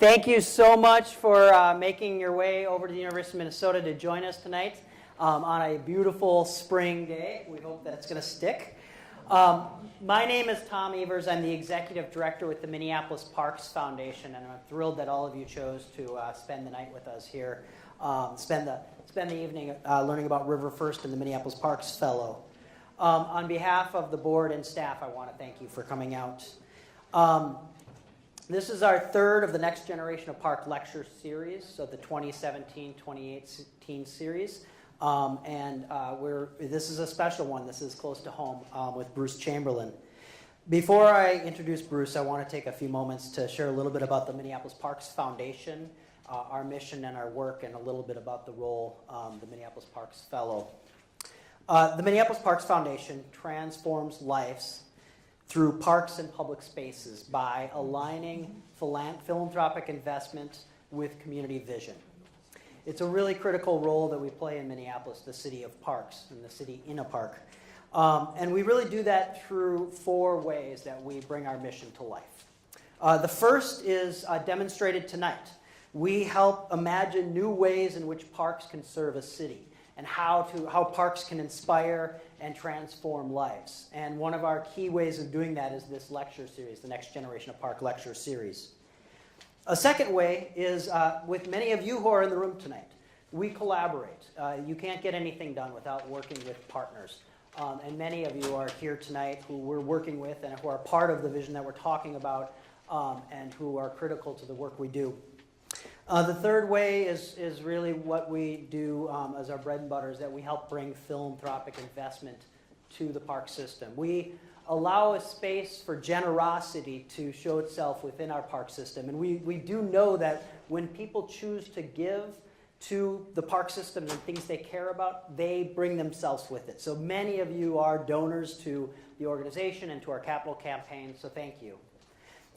Thank you so much for making your way over to the University of Minnesota to join us tonight on a beautiful spring day. We hope that it's going to stick. My name is Tom Evers. I'm the Executive Director with the Minneapolis Parks Foundation, and I'm thrilled that all of you chose to spend the night with us here, spend the evening learning about RiverFirst and the Minneapolis Parks Fellow. On behalf of the board and staff, I want to thank you for coming out. This is our third of the Next Generation of Park Lecture Series, so the 2017-2018 series. This is a special one. This is close to home with Bruce Chamberlain. Before I introduce Bruce, I want to take a few moments to share a little bit about the Minneapolis Parks Foundation, our mission and our work, and a little bit about the role the Minneapolis Parks Fellow. The Minneapolis Parks Foundation transforms lives through parks and public spaces by aligning philanthropic investment with community vision. It's a really critical role that we play in Minneapolis, the city of parks, and the city in a park. And we really do that through four ways that we bring our mission to life. The first is demonstrated tonight. We help imagine new ways in which parks can serve a city, and how parks can inspire and transform lives. And one of our key ways of doing that is this lecture series, the Next Generation of Park Lecture Series. A second way is with many of you who are in the room tonight. We collaborate. You can't get anything done without working with partners. And many of you are here tonight who we're working with and who are part of the vision that we're talking about and who are critical to the work we do. The third way is really what we do as our bread and butter, is that we help bring philanthropic investment to the park system. We allow a space for generosity to show itself within our park system. And we do know that when people choose to give to the park system and things they care about, they bring themselves with it. So many of you are donors to the organization and to our capital campaign, so thank you.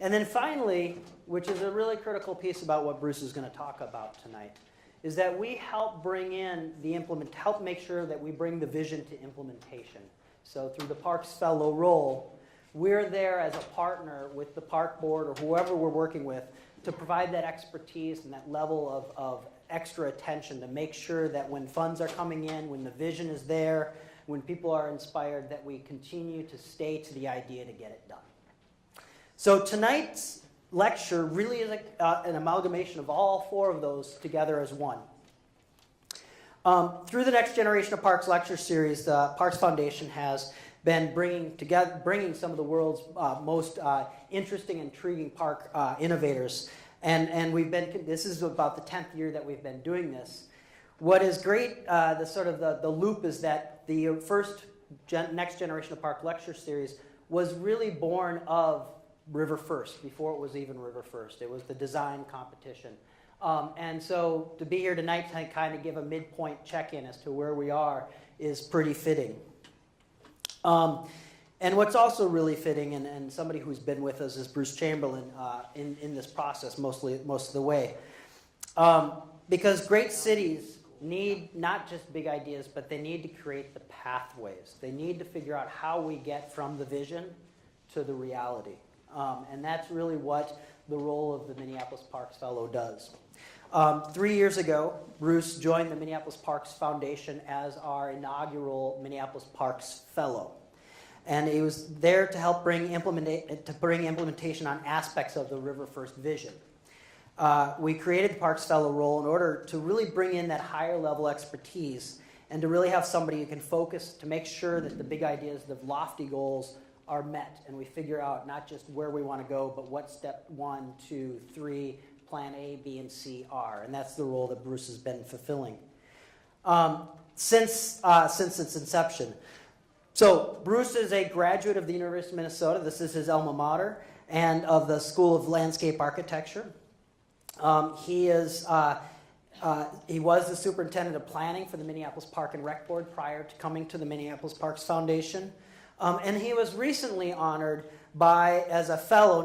And then finally, which is a really critical piece about what Bruce is going to talk about tonight, is that we help help make sure that we bring the vision to implementation. So through the Parks Fellow role, we're there as a partner with the park board or whoever we're working with to provide that expertise and that level of extra attention to make sure that when funds are coming in, when the vision is there, when people are inspired, that we continue to stay to the idea to get it done. So tonight's lecture really is an amalgamation of all four of those together as one. Through the Next Generation of Parks Lecture Series, the Parks Foundation has been bringing some of the world's most interesting, intriguing park innovators, and this is about the 10th year that we've been doing this. What is great, the loop, is that the first Next Generation of Park Lecture Series was really born of RiverFirst, before it was even RiverFirst. It was the design competition. And so to be here tonight to kind of give a midpoint check-in as to where we are is pretty fitting. And what's also really fitting, and somebody who's been with us, is Bruce Chamberlain in this process most of the way. Because great cities need not just big ideas, but they need to create the pathways. They need to figure out how we get from the vision to the reality. And that's really what the role of the Minneapolis Parks Fellow does. 3 years ago, Bruce joined the Minneapolis Parks Foundation as our inaugural Minneapolis Parks Fellow. And he was there to help bring implementation on aspects of the RiverFirst Vision. We created the Parks Fellow role in order to really bring in that higher level expertise and to really have somebody who can focus to make sure that the big ideas, the lofty goals, are met, and we figure out not just where we want to go, but what step 1, 2, 3, plan A, B, and C are. And that's the role that Bruce has been fulfilling since its inception. So Bruce is a graduate of the University of Minnesota. This is his alma mater, and of the School of Landscape Architecture. He was the superintendent of planning for the Minneapolis Park and Rec Board prior to coming to the Minneapolis Parks Foundation. And he was recently honored named as a fellow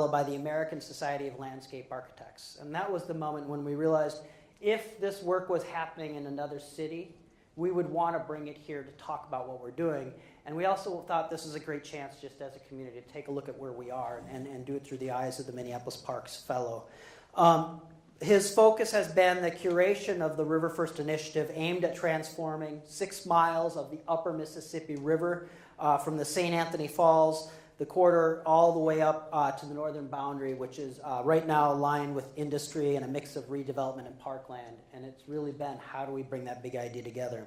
by the American Society of Landscape Architects. And that was the moment when we realized if this work was happening in another city, we would want to bring it here to talk about what we're doing. And we also thought this is a great chance, just as a community, to take a look at where we are and do it through the eyes of the Minneapolis Parks Fellow. His focus has been the curation of the RiverFirst initiative aimed at transforming 6 miles of the upper Mississippi River from the St. Anthony Falls, the corridor, all the way up to the northern boundary, which is right now aligned with industry and a mix of redevelopment and parkland. And it's really been, how do we bring that big idea together?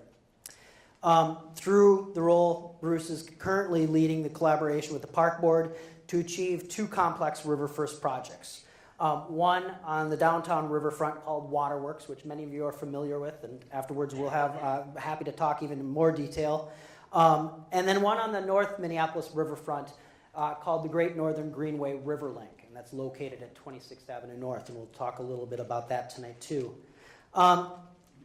Through the role, Bruce is currently leading the collaboration with the Park Board to achieve 2 complex RiverFirst projects. One on the downtown riverfront called Waterworks, which many of you are familiar with, and afterwards we'll have happy to talk even in more detail. And then one on the North Minneapolis riverfront called the Great Northern Greenway Riverlink, and that's located at 26th Avenue North, and we'll talk a little bit about that tonight too.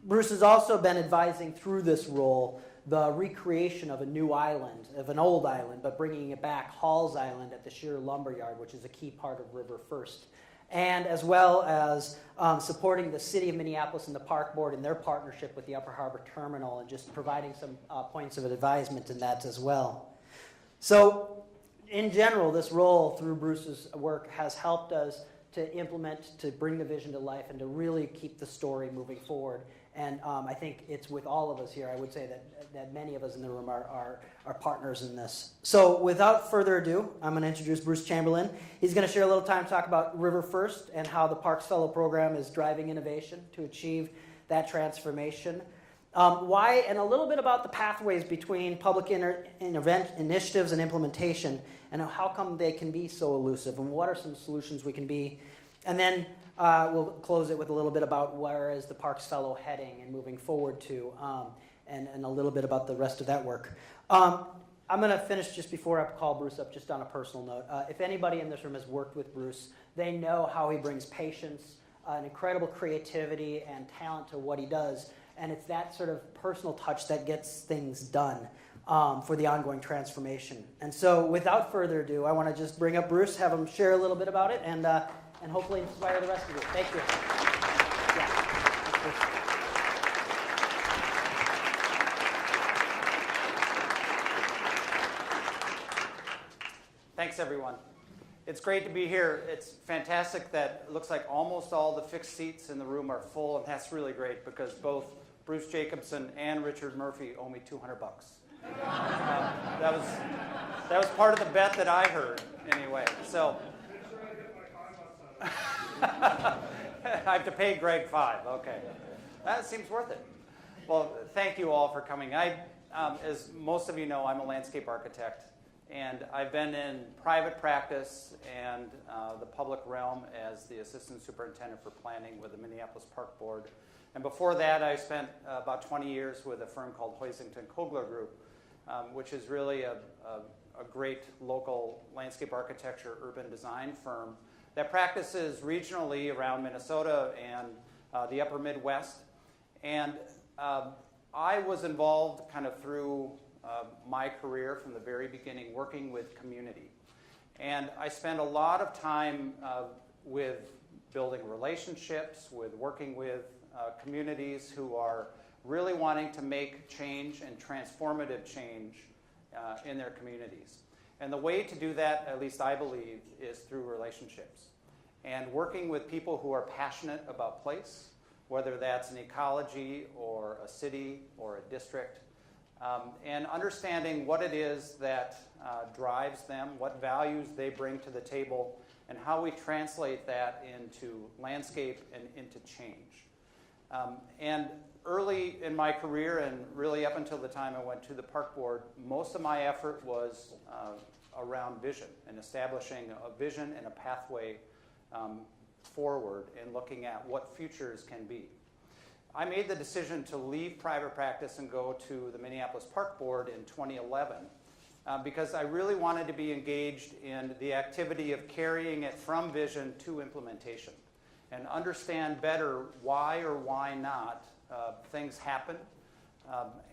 Bruce has also been advising through this role the recreation of a new island, of an old island, but bringing it back, Hall's Island at the Sheer Lumberyard, which is a key part of RiverFirst. And as well as supporting the City of Minneapolis and the Park Board in their partnership with the Upper Harbour Terminal, and just providing some points of advisement in that as well. So in general, this role through Bruce's work has helped us to implement, to bring the vision to life, and to really keep the story moving forward. And I think it's with all of us here, I would say that many of us in the room are partners in this. So without further ado, I'm going to introduce Bruce Chamberlain. He's going to share a little time to talk about RiverFirst and how the Parks Fellow program is driving innovation to achieve that transformation. Why, and a little bit about the pathways between public initiatives and implementation, and how come they can be so elusive, and what are some solutions we can be. And then we'll close it with a little bit about where is the Parks Fellow heading and moving forward to, and a little bit about the rest of that work. I'm going to finish just before I call Bruce up, just on a personal note. If anybody in this room has worked with Bruce, they know how he brings patience, an incredible creativity and talent to what he does. And it's that sort of personal touch that gets things done for the ongoing transformation. And so without further ado, I want to just bring up Bruce, have him share a little bit about it, and hopefully inspire the rest of you. Thank you. Yeah. Thanks, everyone. It's great to be here. It's fantastic that it looks like almost all the fixed seats in the room are full, and that's really great because both Bruce Jacobson and Richard Murphy owe me $200. That was part of the bet that I heard, anyway. So I have to pay Greg $5. Okay, that seems worth it. Well, thank you all for coming. As most of you know, I'm a landscape architect, and I've been in private practice and the public realm as the assistant superintendent for planning with the Minneapolis Park Board. And before that, I spent about 20 years with a firm called Hoisington Kogler Group, which is really a great local landscape architecture urban design firm that practices regionally around Minnesota and the upper Midwest. And I was involved kind of through my career from the very beginning working with community. And I spent a lot of time with building relationships, with working with communities who are really wanting to make change and transformative change in their communities. And the way to do that, at least I believe, is through relationships. And working with people who are passionate about place, whether that's an ecology or a city or a district, and understanding what it is that drives them, what values they bring to the table, and how we translate that into landscape and into change. And early in my career, and really up until the time I went to the Park Board, most of my effort was around vision and establishing a vision and a pathway forward and looking at what futures can be. I made the decision to leave private practice and go to the Minneapolis Park Board in 2011 because I really wanted to be engaged in the activity of carrying it from vision to implementation and understand better why or why not things happen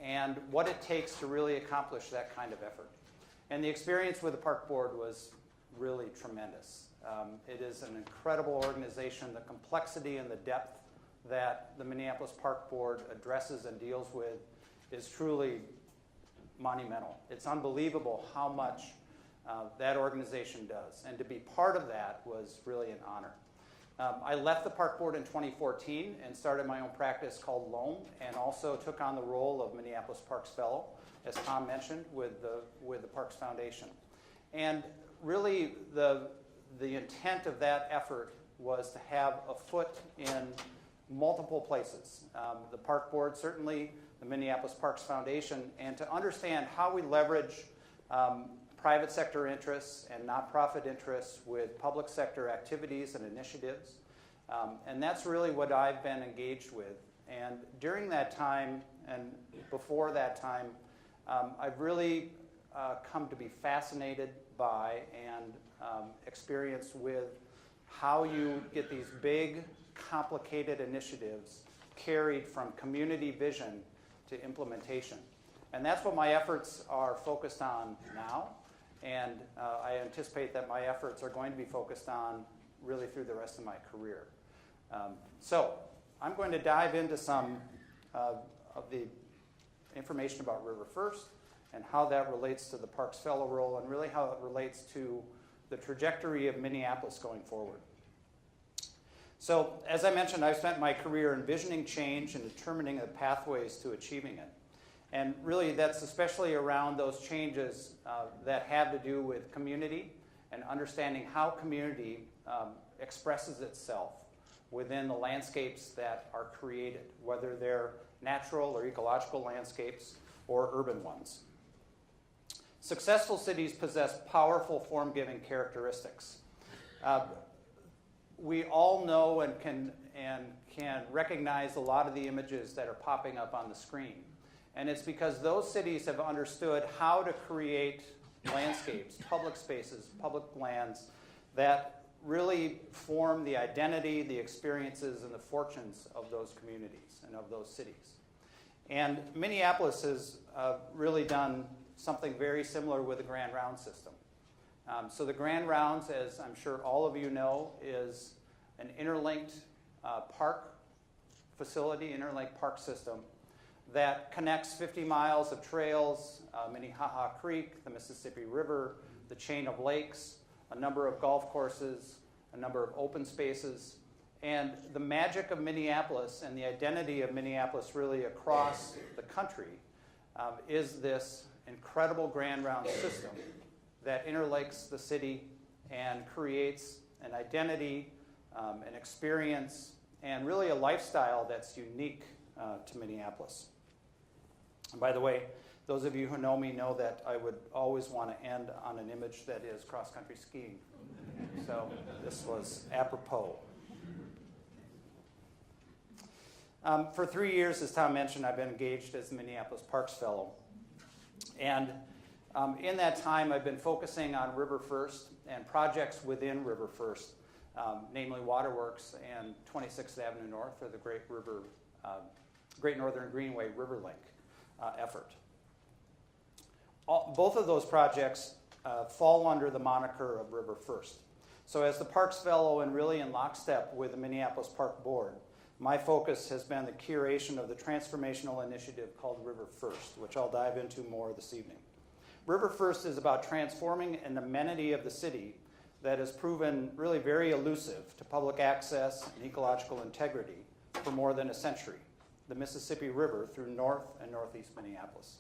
and what it takes to really accomplish that kind of effort. And the experience with the Park Board was really tremendous. It is an incredible organization. The complexity and the depth that the Minneapolis Park Board addresses and deals with is truly monumental. It's unbelievable how much that organization does. And to be part of that was really an honor. I left the park board in 2014 and started my own practice called Loam, and also took on the role of Minneapolis Parks Fellow, as Tom mentioned, with the Parks Foundation. And really, the intent of that effort was to have a foot in multiple places. The park board, certainly the Minneapolis Parks Foundation, and to understand how we leverage private sector interests and nonprofit interests with public sector activities and initiatives. And that's really what I've been engaged with. And during that time and before that time, I've really come to be fascinated by and experienced with how you get these big, complicated initiatives carried from community vision to implementation. And that's what my efforts are focused on now. And I anticipate that my efforts are going to be focused on really through the rest of my career. So I'm going to dive into some of the information about RiverFirst and how that relates to the Parks Fellow role, and really how it relates to the trajectory of Minneapolis going forward. So as I mentioned, I've spent my career envisioning change and determining the pathways to achieving it. And really, that's especially around those changes that have to do with community and understanding how community expresses itself within the landscapes that are created, whether they're natural or ecological landscapes or urban ones. Successful cities possess powerful form-giving characteristics. We all know and can recognize a lot of the images that are popping up on the screen. And it's because those cities have understood how to create landscapes, public spaces, public lands that really form the identity, the experiences, and the fortunes of those communities and of those cities. And Minneapolis has really done something very similar with the Grand Round system. So the Grand Rounds, as I'm sure all of you know, is an interlinked park facility, interlinked park system that connects 50 miles of trails, Minnehaha Creek, the Mississippi River, the chain of lakes, a number of golf courses, a number of open spaces. And the magic of Minneapolis and the identity of Minneapolis really across the country is this incredible Grand Round system that interlinks the city and creates an identity, an experience, and really a lifestyle that's unique to Minneapolis. And by the way, those of you who know me know that I would always want to end on an image that is cross-country skiing. So this was apropos. For 3 years, as Tom mentioned, I've been engaged as the Minneapolis Parks Fellow. And in that time, I've been focusing on RiverFirst and projects within RiverFirst, namely Waterworks and 26th Avenue North, or the Great Northern Greenway Riverlink effort. Both of those projects fall under the moniker of RiverFirst. So as the Parks Fellow and really in lockstep with the Minneapolis Park Board, my focus has been the curation of the transformational initiative called RiverFirst, which I'll dive into more this evening. RiverFirst is about transforming an amenity of the city that has proven really very elusive to public access and ecological integrity for more than a century, the Mississippi River through North and Northeast Minneapolis.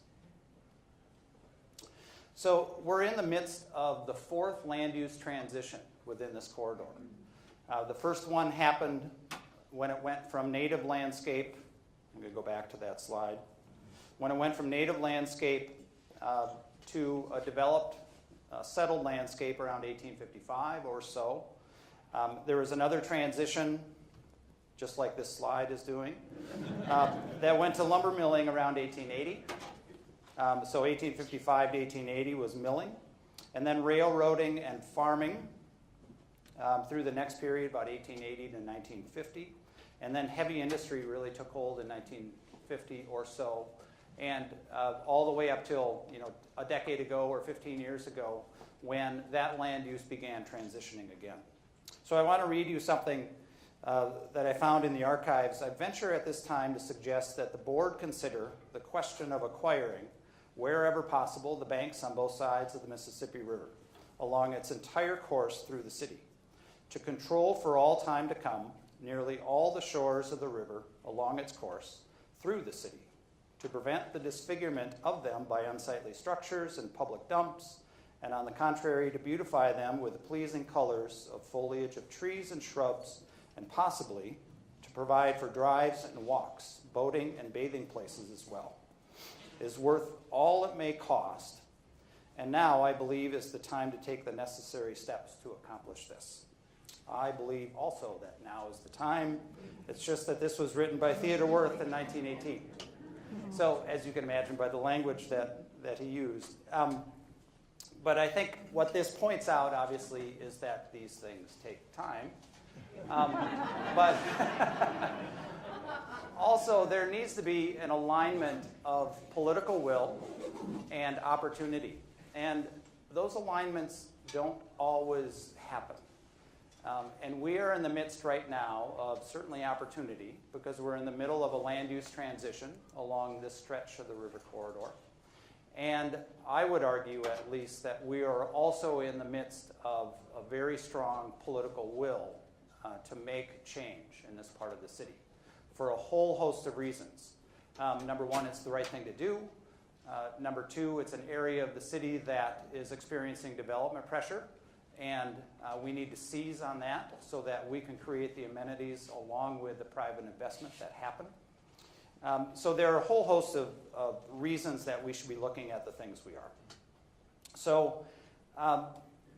So we're in the midst of the fourth land use transition within this corridor. The first one happened when it went from native landscape, I'm going to go back to that slide, when it went from native landscape to a developed, settled landscape around 1855 or so. There was another transition, just like this slide is doing, that went to lumber milling around 1880. So 1855 to 1880 was milling, and then railroading and farming through the next period, about 1880 to 1950. And then heavy industry really took hold in 1950 or so, and all the way up till a decade ago or 15 years ago, when that land use began transitioning again. So I want to read you something that I found in the archives. I venture at this time to suggest that the board consider the question of acquiring, wherever possible, the banks on both sides of the Mississippi River along its entire course through the city. to control for all time to come nearly all the shores of the river along its course through the city, to prevent the disfigurement of them by unsightly structures and public dumps, and on the contrary, to beautify them with the pleasing colors of foliage of trees and shrubs, and possibly to provide for drives and walks, boating and bathing places as well, is worth all it may cost. And now, I believe, is the time to take the necessary steps to accomplish this. I believe also that now is the time. It's just that this was written by Theodore Wirth in 1918. So, as you can imagine by the language that he used. But I think what this points out, obviously, is that these things take time. But also, there needs to be an alignment of political will and opportunity. And those alignments don't always happen. And we are in the midst right now of certainly opportunity, because we're in the middle of a land use transition along this stretch of the river corridor. And I would argue, at least, that we are also in the midst of a very strong political will to make change in this part of the city for a whole host of reasons. Number one, it's the right thing to do. Number two, it's an area of the city that is experiencing development pressure, and we need to seize on that so that we can create the amenities along with the private investment that happen. So there are a whole host of reasons that we should be looking at the things we are. So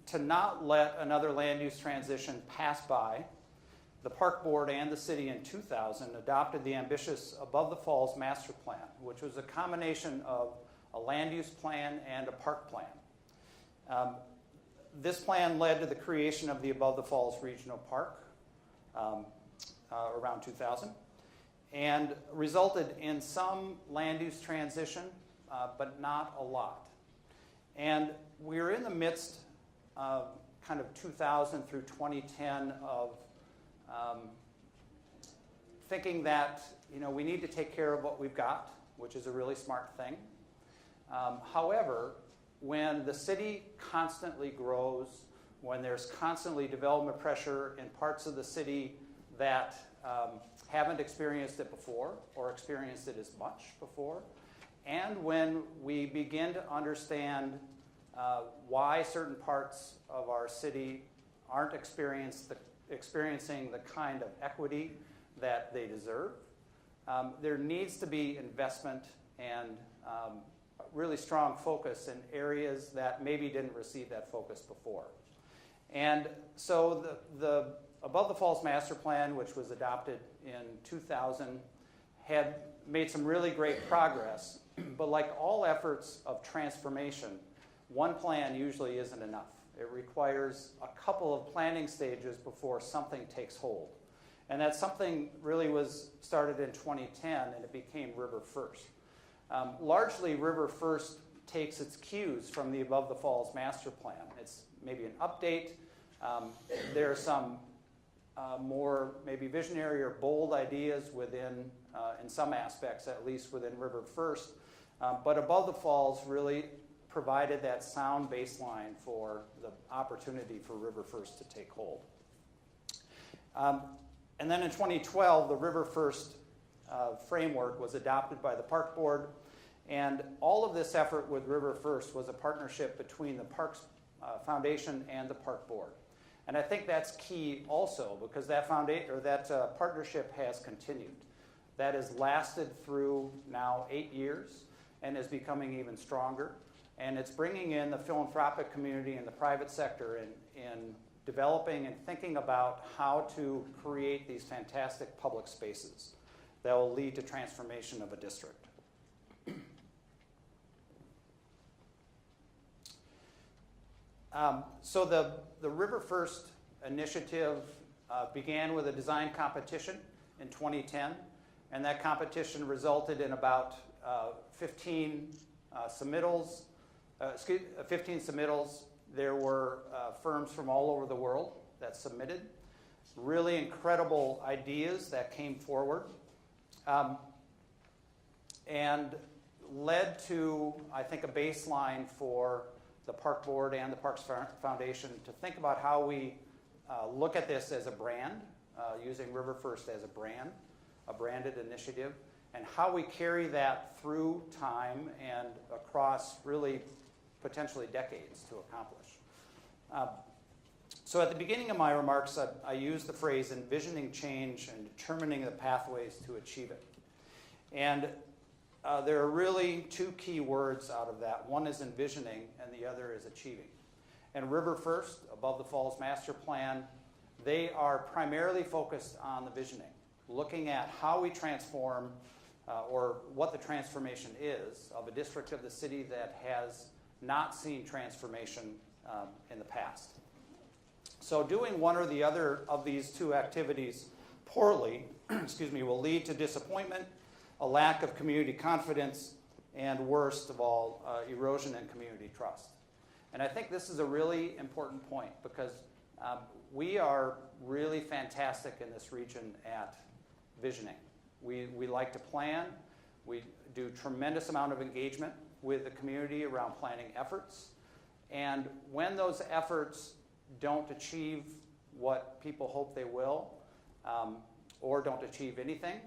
to not let another land use transition pass by, the Park Board and the city in 2000 adopted the ambitious Above the Falls Master Plan, which was a combination of a land use plan and a park plan. This plan led to the creation of the Above the Falls Regional Park around 2000 and resulted in some land use transition, but not a lot. And we're in the midst of kind of 2000 through 2010 of thinking that we need to take care of what we've got, which is a really smart thing. However, when the city constantly grows, when there's constantly development pressure in parts of the city that haven't experienced it before or experienced it as much before, and when we begin to understand why certain parts of our city aren't experiencing the kind of equity that they deserve, there needs to be investment and really strong focus in areas that maybe didn't receive that focus before. And so the Above the Falls Master Plan, which was adopted in 2000, had made some really great progress. But like all efforts of transformation, one plan usually isn't enough. It requires a couple of planning stages before something takes hold. And that something really was started in 2010, and it became RiverFirst. Largely, RiverFirst takes its cues from the Above the Falls Master Plan. It's maybe an update. There are some more maybe visionary or bold ideas within, in some aspects at least, within RiverFirst. But Above the Falls really provided that sound baseline for the opportunity for RiverFirst to take hold. And then in 2012, the RiverFirst framework was adopted by the Park Board, and all of this effort with RiverFirst was a partnership between the Parks Foundation and the Park Board. And I think that's key also, because that partnership has continued. That has lasted through now 8 years and is becoming even stronger. And it's bringing in the philanthropic community and the private sector in developing and thinking about how to create these fantastic public spaces that will lead to transformation of a district. So the RiverFirst initiative began with a design competition in 2010, and that competition resulted in about 15 submittals. 15 submittals. There were firms from all over the world that submitted. Really incredible ideas that came forward. And led to, I think, a baseline for the Park Board and the Parks Foundation to think about how we look at this as a brand, using RiverFirst as a branded initiative, and how we carry that through time and across really potentially decades to accomplish. So at the beginning of my remarks, I used the phrase envisioning change and determining the pathways to achieve it. And there are really two key words out of that. One is envisioning, and the other is achieving. And RiverFirst, Above the Falls Master Plan, they are primarily focused on the visioning, looking at how we transform or what the transformation is of a district of the city that has not seen transformation in the past. So doing one or the other of these two activities poorly will lead to disappointment, a lack of community confidence, and worst of all, erosion in community trust. And I think this is a really important point because we are really fantastic in this region at visioning. We like to plan. We do tremendous amount of engagement with the community around planning efforts. And when those efforts don't achieve what people hope they will, or don't achieve anything,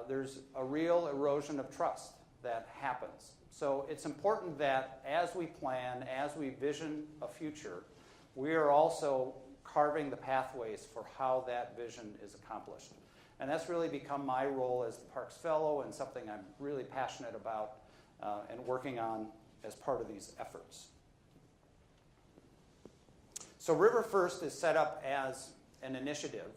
there's a real erosion of trust that happens. So it's important that as we plan, as we vision a future, we are also carving the pathways for how that vision is accomplished. And that's really become my role as the Parks Fellow and something I'm really passionate about and working on as part of these efforts. So RiverFirst is set up as an initiative.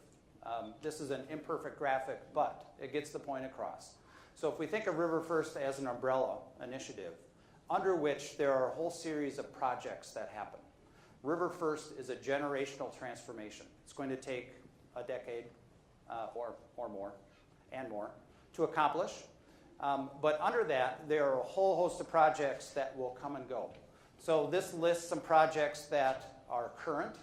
This is an imperfect graphic, but it gets the point across. So if we think of RiverFirst as an umbrella initiative, under which there are a whole series of projects that happen. RiverFirst is a generational transformation. It's going to take a decade or more, and more, to accomplish. But under that, there are a whole host of projects that will come and go. So this lists some projects that are current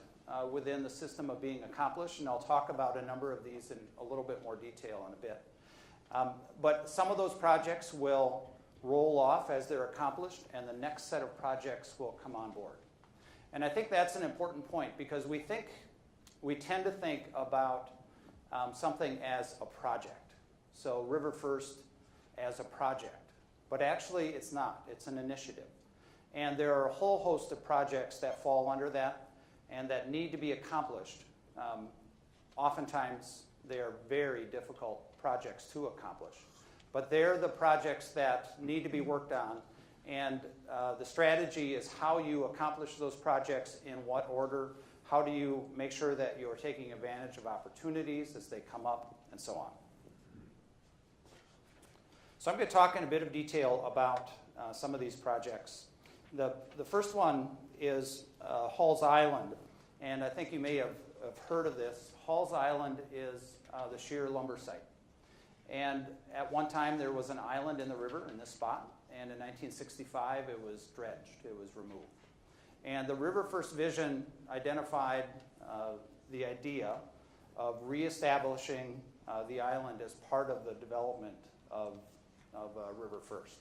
within the system of being accomplished, and I'll talk about a number of these in a little bit more detail in a bit. But some of those projects will roll off as they're accomplished, and the next set of projects will come on board. And I think that's an important point because we tend to think about something as a project. So RiverFirst as a project. But actually it's not. It's an initiative. And there are a whole host of projects that fall under that and that need to be accomplished. Oftentimes they are very difficult projects to accomplish. But they're the projects that need to be worked on. And the strategy is how you accomplish those projects, in what order, how do you make sure that you're taking advantage of opportunities as they come up, and so on. So I'm going to talk in a bit of detail about some of these projects. The first one is Halls Island, and I think you may have heard of this. Halls Island is the sheer lumber site. And at one time there was an island in the river in this spot, and in 1965 it was dredged, it was removed. And the RiverFirst Vision identified the idea of reestablishing the island as part of the development of RiverFirst.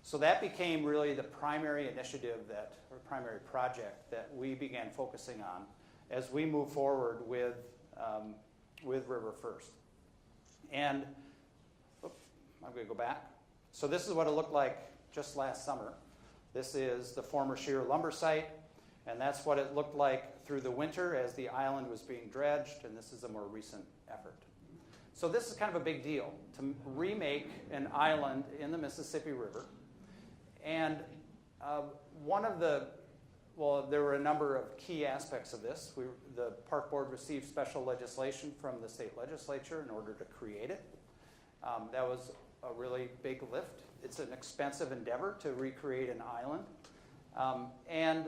So that became really the primary initiative or primary project that we began focusing on as we move forward with RiverFirst. And I'm going to go back. So this is what it looked like just last summer. This is the former sheer lumber site, and that's what it looked like through the winter as the island was being dredged, and this is a more recent effort. So this is kind of a big deal, to remake an island in the Mississippi River. And there were a number of key aspects of this. The Park Board received special legislation from the state legislature in order to create it. That was a really big lift. It's an expensive endeavor to recreate an island. And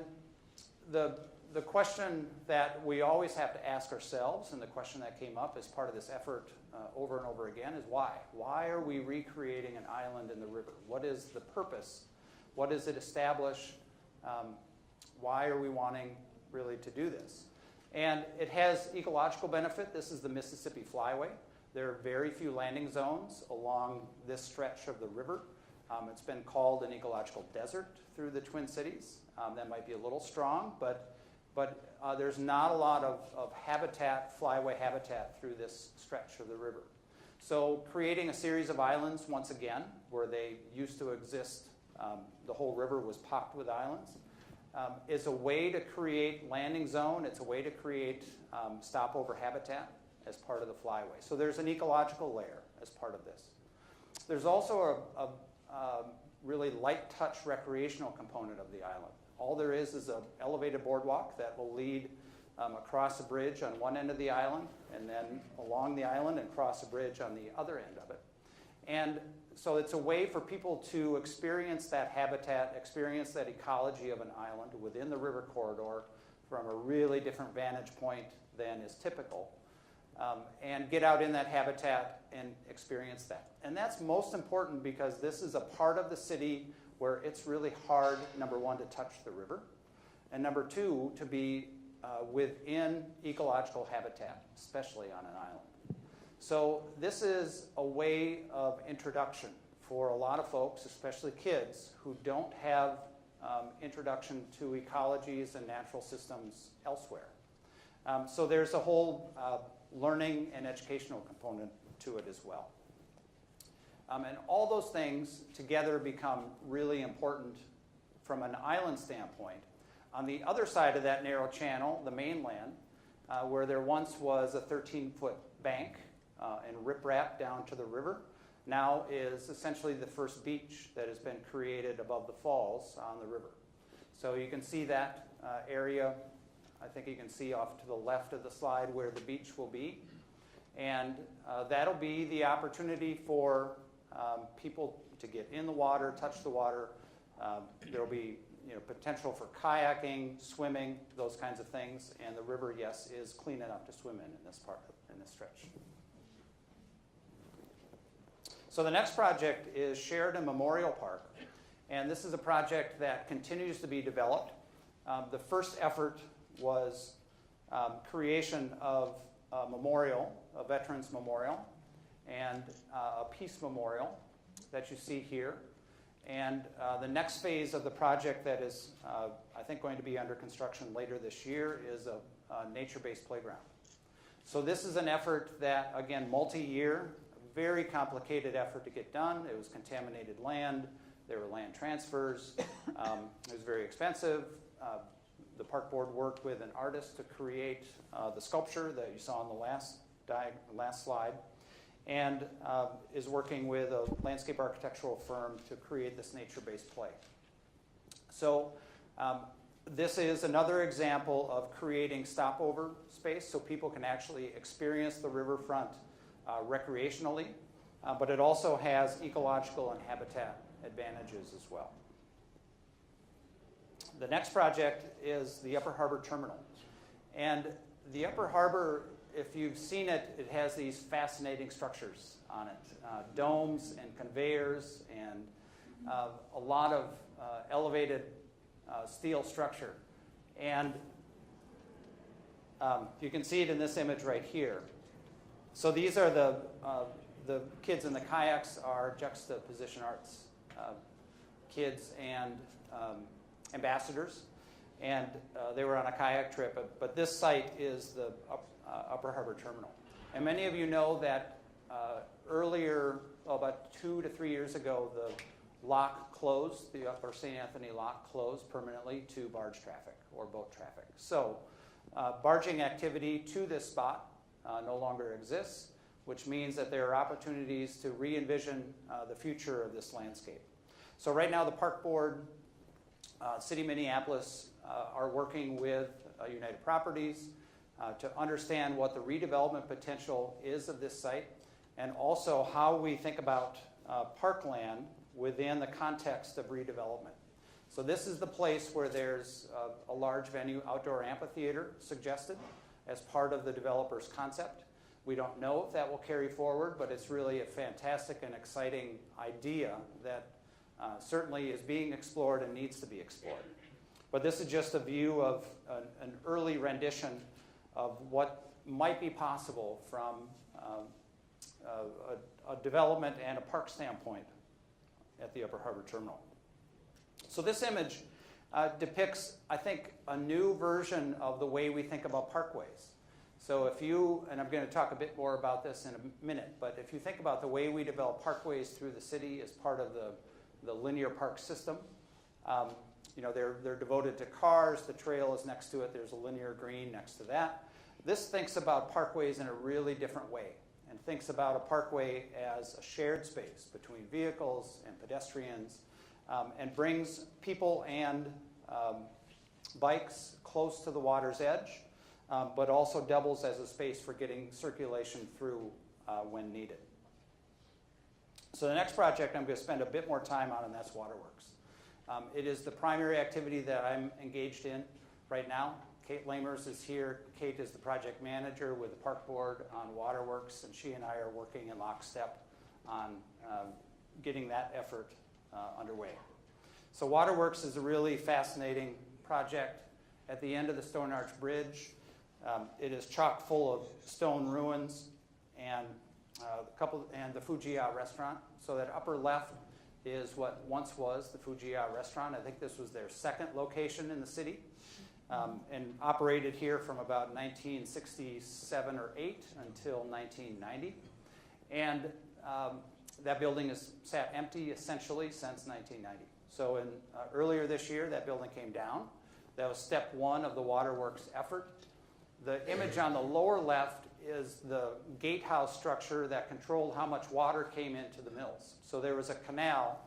the question that we always have to ask ourselves, and the question that came up as part of this effort over and over again, is why? Why are we recreating an island in the river? What is the purpose? What does it establish? Why are we wanting really to do this? And it has ecological benefit. This is the Mississippi Flyway. There are very few landing zones along this stretch of the river. It's been called an ecological desert through the Twin Cities. That might be a little strong, but there's not a lot of habitat, flyway habitat through this stretch of the river. So creating a series of islands, once again, where they used to exist, the whole river was pocked with islands, is a way to create landing zone. It's a way to create stopover habitat as part of the flyway. So there's an ecological layer as part of this. There's also a really light touch recreational component of the island. All there is an elevated boardwalk that will lead across a bridge on one end of the island, and then along the island and cross a bridge on the other end of it. And so it's a way for people to experience that habitat, experience that ecology of an island within the river corridor from a really different vantage point than is typical, and get out in that habitat and experience that. And that's most important because this is a part of the city where it's really hard, number one, to touch the river, and number two, to be within ecological habitat, especially on an island. So this is a way of introduction for a lot of folks, especially kids, who don't have introduction to ecologies and natural systems elsewhere. So there's a whole learning and educational component to it as well. And all those things together become really important from an island standpoint. On the other side of that narrow channel, the mainland, where there once was a 13-foot bank and riprap down to the river, now is essentially the first beach that has been created above the falls on the river. So you can see that area. I think you can see off to the left of the slide where the beach will be. And that'll be the opportunity for people to get in the water, touch the water. There'll be potential for kayaking, swimming, those kinds of things. And the river, yes, is clean enough to swim in this part, in this stretch. So the next project is Sheridan Memorial Park. And this is a project that continues to be developed. The first effort was creation of a memorial, a veterans memorial, and a peace memorial that you see here. And the next phase of the project that is, I think, going to be under construction later this year is a nature-based playground. So this is an effort that, again, multi-year, very complicated effort to get done. It was contaminated land. There were land transfers. It was very expensive. The park board worked with an artist to create the sculpture that you saw on the last slide, and is working with a landscape architectural firm to create this nature-based play. So this is another example of creating stopover space so people can actually experience the riverfront recreationally, but it also has ecological and habitat advantages as well. The next project is the Upper Harbour Terminal. And the Upper Harbour, if you've seen it, it has these fascinating structures on it. Domes and conveyors and a lot of elevated steel structure. And you can see it in this image right here. So these are the kids in the kayaks are juxtaposition arts kids and ambassadors, and they were on a kayak trip, but this site is the Upper Harbour Terminal. And many of you know that earlier, about 2 to 3 years ago, the lock closed, the Upper St. Anthony lock closed permanently to barge traffic or boat traffic. So barging activity to this spot no longer exists, which means that there are opportunities to re-envision the future of this landscape. So right now the park board, City of Minneapolis are working with United Properties to understand what the redevelopment potential is of this site, and also how we think about parkland within the context of redevelopment. So this is the place where there's a large venue outdoor amphitheater suggested as part of the developer's concept. We don't know if that will carry forward, but it's really a fantastic and exciting idea that certainly is being explored and needs to be explored. But this is just a view of an early rendition of what might be possible from a development and a park standpoint at the Upper Harbour Terminal. So this image depicts, I think, a new version of the way we think about parkways. So if you, and I'm going to talk a bit more about this in a minute, but if you think about the way we develop parkways through the city as part of the linear park system, you know, they're devoted to cars, the trail is next to it, there's a linear green next to that. This thinks about parkways in a really different way and thinks about a parkway as a shared space between vehicles and pedestrians, and brings people and bikes close to the water's edge, but also doubles as a space for getting circulation through when needed. So the next project I'm going to spend a bit more time on, and that's Waterworks. It is the primary activity that I'm engaged in right now. Kate Lamers is here. Kate is the project manager with the Park Board on Waterworks, and she and I are working in lockstep on getting that effort underway. So Waterworks is a really fascinating project at the end of the Stone Arch Bridge. It is chock full of stone ruins and the Fujiya restaurant. So that upper left is what once was the Fujiya restaurant. I think this was their second location in the city, and operated here from about 1967 or 8 until 1990. And that building has sat empty essentially since 1990. So earlier this year, that building came down. That was step one of the Waterworks effort. The image on the lower left is the gatehouse structure that controlled how much water came into the mills. So there was a canal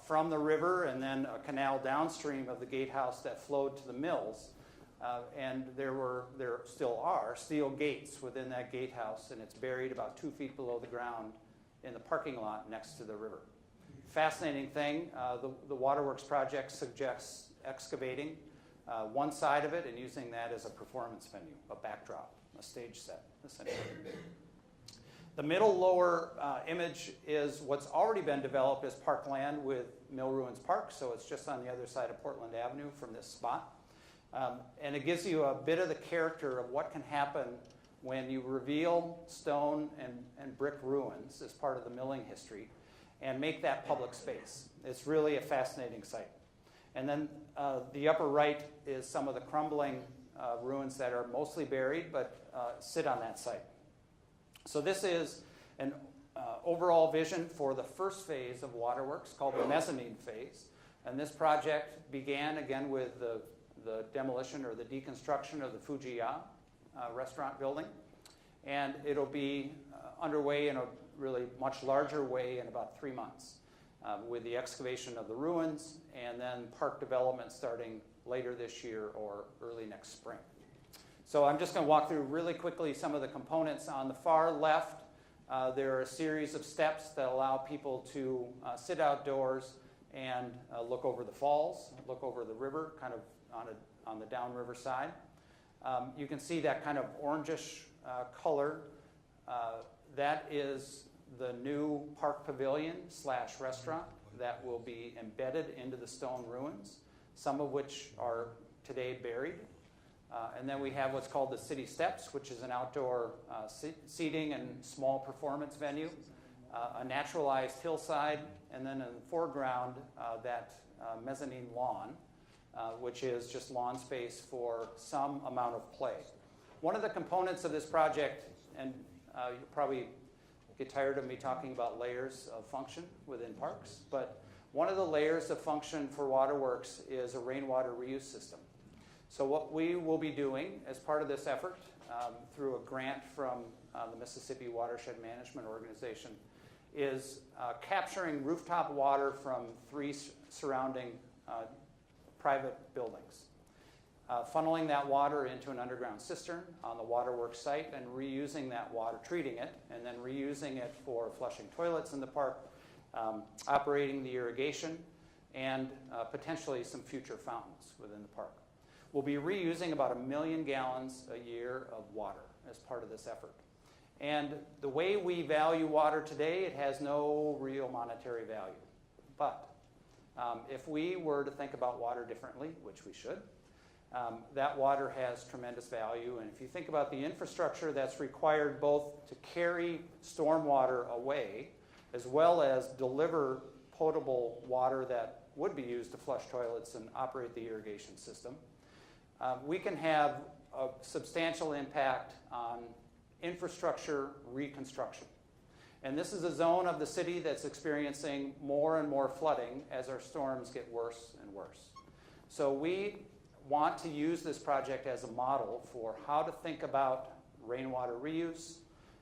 from the river and then a canal downstream of the gatehouse that flowed to the mills. And there still are steel gates within that gatehouse, and it's buried about 2 feet below the ground in the parking lot next to the river. Fascinating thing, the Waterworks project suggests excavating one side of it and using that as a performance venue, a backdrop, a stage set, essentially. The middle lower image is what's already been developed as parkland with Mill Ruins Park, so it's just on the other side of Portland Avenue from this spot. And it gives you a bit of the character of what can happen when you reveal stone and brick ruins as part of the milling history and make that public space. It's really a fascinating site. And then the upper right is some of the crumbling ruins that are mostly buried but sit on that site. So this is an overall vision for the first phase of Waterworks called the mezzanine phase. And this project began again with the demolition or the deconstruction of the Fujiya restaurant building. And it'll be underway in a really much larger way in about 3 months with the excavation of the ruins and then park development starting later this year or early next spring. So I'm just going to walk through really quickly some of the components. On the far left, there are a series of steps that allow people to sit outdoors and look over the falls, look over the river, kind of on the downriver side. You can see that kind of orangish color. That is the new park pavilion / restaurant that will be embedded into the stone ruins, some of which are today buried. And then we have what's called the City Steps, which is an outdoor seating and small performance venue, a naturalized hillside, and then in the foreground, that mezzanine lawn, which is just lawn space for some amount of play. One of the components of this project, and you'll probably get tired of me talking about layers of function within parks, but one of the layers of function for Waterworks is a rainwater reuse system. So what we will be doing as part of this effort, through a grant from the Mississippi Watershed Management Organization, is capturing rooftop water from 3 surrounding private buildings, funneling that water into an underground cistern on the Waterworks site and reusing that water, treating it, and then reusing it for flushing toilets in the park, operating the irrigation, and potentially some future fountains within the park. We'll be reusing about 1 million gallons a year of water as part of this effort. And the way we value water today, it has no real monetary value. But if we were to think about water differently, which we should, that water has tremendous value. And if you think about the infrastructure that's required both to carry stormwater away, as well as deliver potable water that would be used to flush toilets and operate the irrigation system, we can have a substantial impact on infrastructure reconstruction. And this is a zone of the city that's experiencing more and more flooding as our storms get worse and worse. So we want to use this project as a model for how to think about rainwater reuse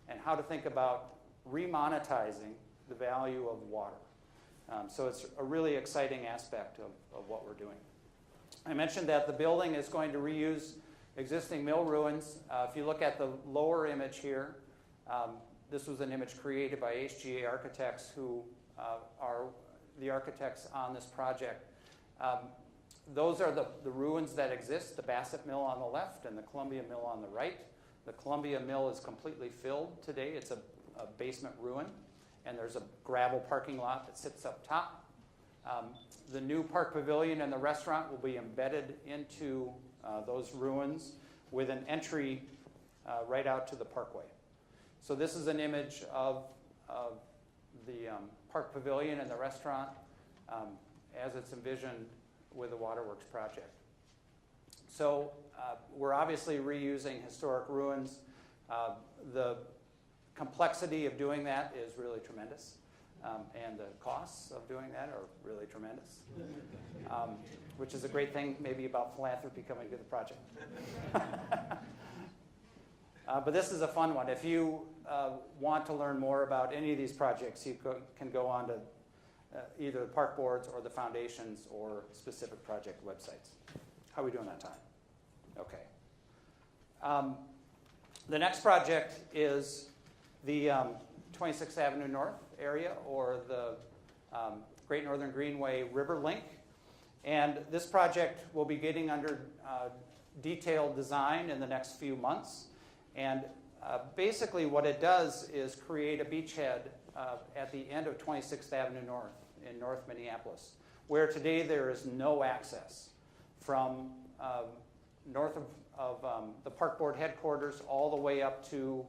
and how to think about remonetizing the value of water. So it's a really exciting aspect of what we're doing. I mentioned that the building is going to reuse existing mill ruins. If you look at the lower image here, this was an image created by HGA architects who are the architects on this project. Those are the ruins that exist, the Bassett Mill on the left and the Columbia Mill on the right. The Columbia Mill is completely filled today. It's a basement ruin, and there's a gravel parking lot that sits up top. The new Park Pavilion and the restaurant will be embedded into those ruins with an entry right out to the Parkway. So this is an image of the Park Pavilion and the restaurant as it's envisioned with the Waterworks project. So we're obviously reusing historic ruins. The complexity of doing that is really tremendous. And the costs of doing that are really tremendous, which is a great thing maybe about philanthropy coming to the project. But this is a fun one. If you want to learn more about any of these projects, you can go on to either the park boards or the foundations or specific project websites. How are we doing on time? Okay. The next project is the 26th Avenue North area, or the Great Northern Greenway River Link. And this project will be getting under detailed design in the next few months. And basically what it does is create a beachhead at the end of 26th Avenue North in North Minneapolis, where today there is no access from north of the park board headquarters all the way up to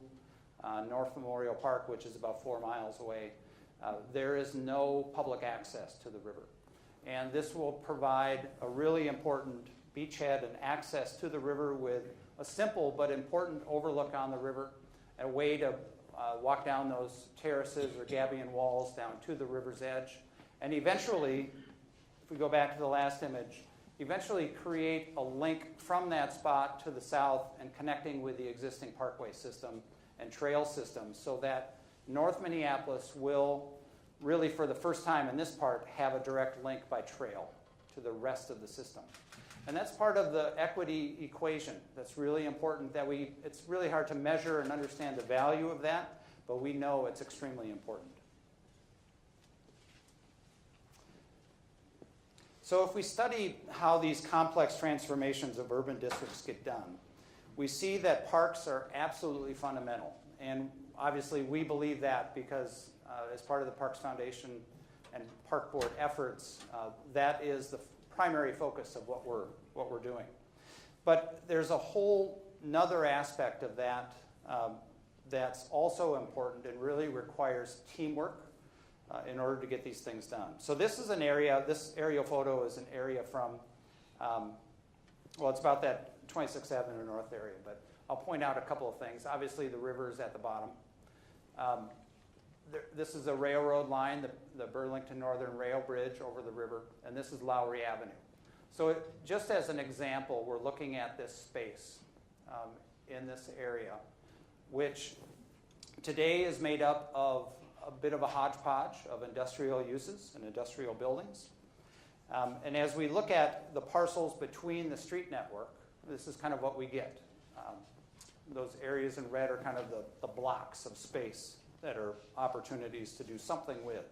North Memorial Park, which is about 4 miles away. There is no public access to the river. And this will provide a really important beachhead and access to the river with a simple but important overlook on the river, a way to walk down those terraces or gabion walls down to the river's edge. And eventually, if we go back to the last image, eventually create a link from that spot to the south and connecting with the existing parkway system and trail system, so that North Minneapolis will really, for the first time in this part, have a direct link by trail to the rest of the system. And that's part of the equity equation. That's really important that it's really hard to measure and understand the value of that, but we know it's extremely important. So if we study how these complex transformations of urban districts get done, we see that parks are absolutely fundamental. And obviously we believe that because as part of the Parks Foundation and Park Board efforts, that is the primary focus of what we're doing. But there's a whole nother aspect of that that's also important and really requires teamwork in order to get these things done. So this is an area, this aerial photo is an area from, well, it's about that 26th Avenue North area, but I'll point out a couple of things. Obviously, the river is at the bottom. This is a railroad line, the Burlington Northern Rail Bridge over the river, and this is Lowry Avenue. So just as an example, we're looking at this space in this area, which today is made up of a bit of a hodgepodge of industrial uses and industrial buildings. And as we look at the parcels between the street network, this is kind of what we get. Those areas in red are kind of the blocks of space that are opportunities to do something with.